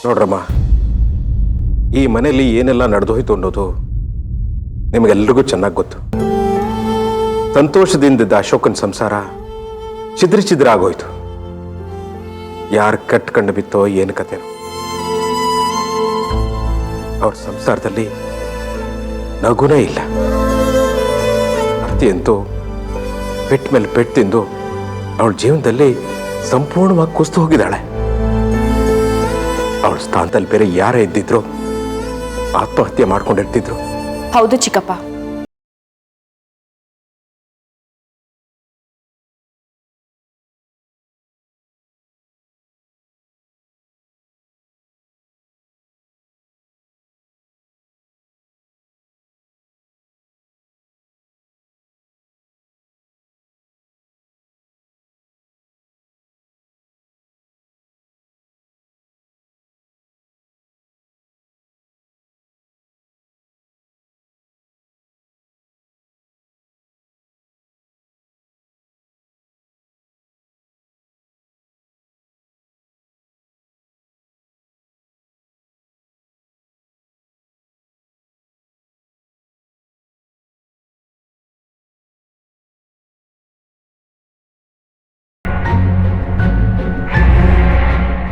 ನೋಡ್ರಮ್ಮ, ಈ ಮನೆಯಲ್ಲಿ ಏನೆಲ್ಲ ನಡೆದೋಯ್ತು ಅನ್ನೋದು ನಿಮಗೆಲ್ರಿಗೂ ಚೆನ್ನಾಗಿ ಗೊತ್ತು. ಸಂತೋಷದಿಂದಿದ್ದ ಅಶೋಕನ ಸಂಸಾರ ಚಿದ್ರ ಆಗೋಯ್ತು. ಯಾರು ಕಟ್ಕಂಡು ಬಿತ್ತೋ ಏನು ಕತೆನೋ. ಅವ್ರ ಸಂಸಾರದಲ್ಲಿ ನಗುನೇ ಇಲ್ಲ. ಅರ್ತಿ ಅಂತೂ ಪೆಟ್ ಮೇಲೆ ಪೆಟ್ಟು ತಿಂದು ಅವಳ ಜೀವನದಲ್ಲಿ ಸಂಪೂರ್ಣವಾಗಿ ಕುಸಿದು ಹೋಗಿದ್ದಾಳೆ. ಅವಳ ಸ್ಥಾನದಲ್ಲಿ ಬೇರೆ ಯಾರೇ ಇದ್ದಿದ್ರು ಆತ್ಮಹತ್ಯೆ ಮಾಡ್ಕೊಂಡಿರ್ತಿದ್ರು. ಹೌದು ಚಿಕ್ಕಪ್ಪ.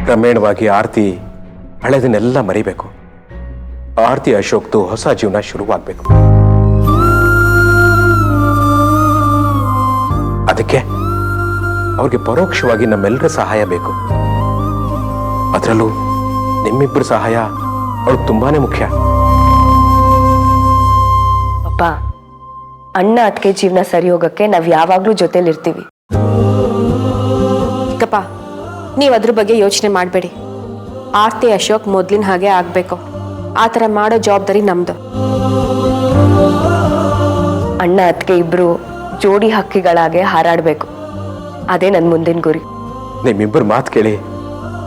ಕ್ರಮೇಣವಾಗಿ ಆರ್ತಿ ಹಳೆದನ್ನೆಲ್ಲ ಮರಿಬೇಕು. ಆರ್ತಿ ಅಶೋಕ್ದು ಹೊಸ ಜೀವನ ಶುರುವಾಗಬೇಕು. ಅದಕ್ಕೆ ಅವ್ರಿಗೆ ಪರೋಕ್ಷವಾಗಿ ನಮ್ಮೆಲ್ಲರ ಸಹಾಯ ಬೇಕು. ಅದರಲ್ಲೂ ನಿಮ್ಮಿಬ್ಬರ ಸಹಾಯ ಅವ್ರಿಗೆ ತುಂಬಾನೇ ಮುಖ್ಯ. ಅಪ್ಪ, ಅಣ್ಣ ಅದಕ್ಕೆ ಜೀವನ ಸರಿ ಹೋಗಕ್ಕೆ ನಾವ್ ಯಾವಾಗ್ಲೂ ಜೊತೆಲಿರ್ತೀವಿ. ಚಿಕ್ಕಪ್ಪ, ನೀವು ಅದ್ರ ಬಗ್ಗೆ ಯೋಚನೆ ಮಾಡಬೇಡಿ. ಆರ್ತಿ ಅಶೋಕ್ ಮೊದ್ಲಿನ ಹಾಗೆ ಆಗ್ಬೇಕು. ಆ ಥರ ಮಾಡೋ ಜವಾಬ್ದಾರಿ ನಮ್ದು. ಅಣ್ಣ ಅದಕ್ಕೆ ಇಬ್ರು ಜೋಡಿ ಹಕ್ಕಿಗಳಾಗೆ ಹಾರಾಡಬೇಕು. ಅದೇ ನನ್ನ ಮುಂದಿನ ಗುರಿ. ನಿಮ್ಮಿಬ್ಬರ ಮಾತು ಕೇಳಿ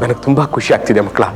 ನನಗೆ ತುಂಬಾ ಖುಷಿ ಆಗ್ತಿದೆ ಮಕ್ಕಳ.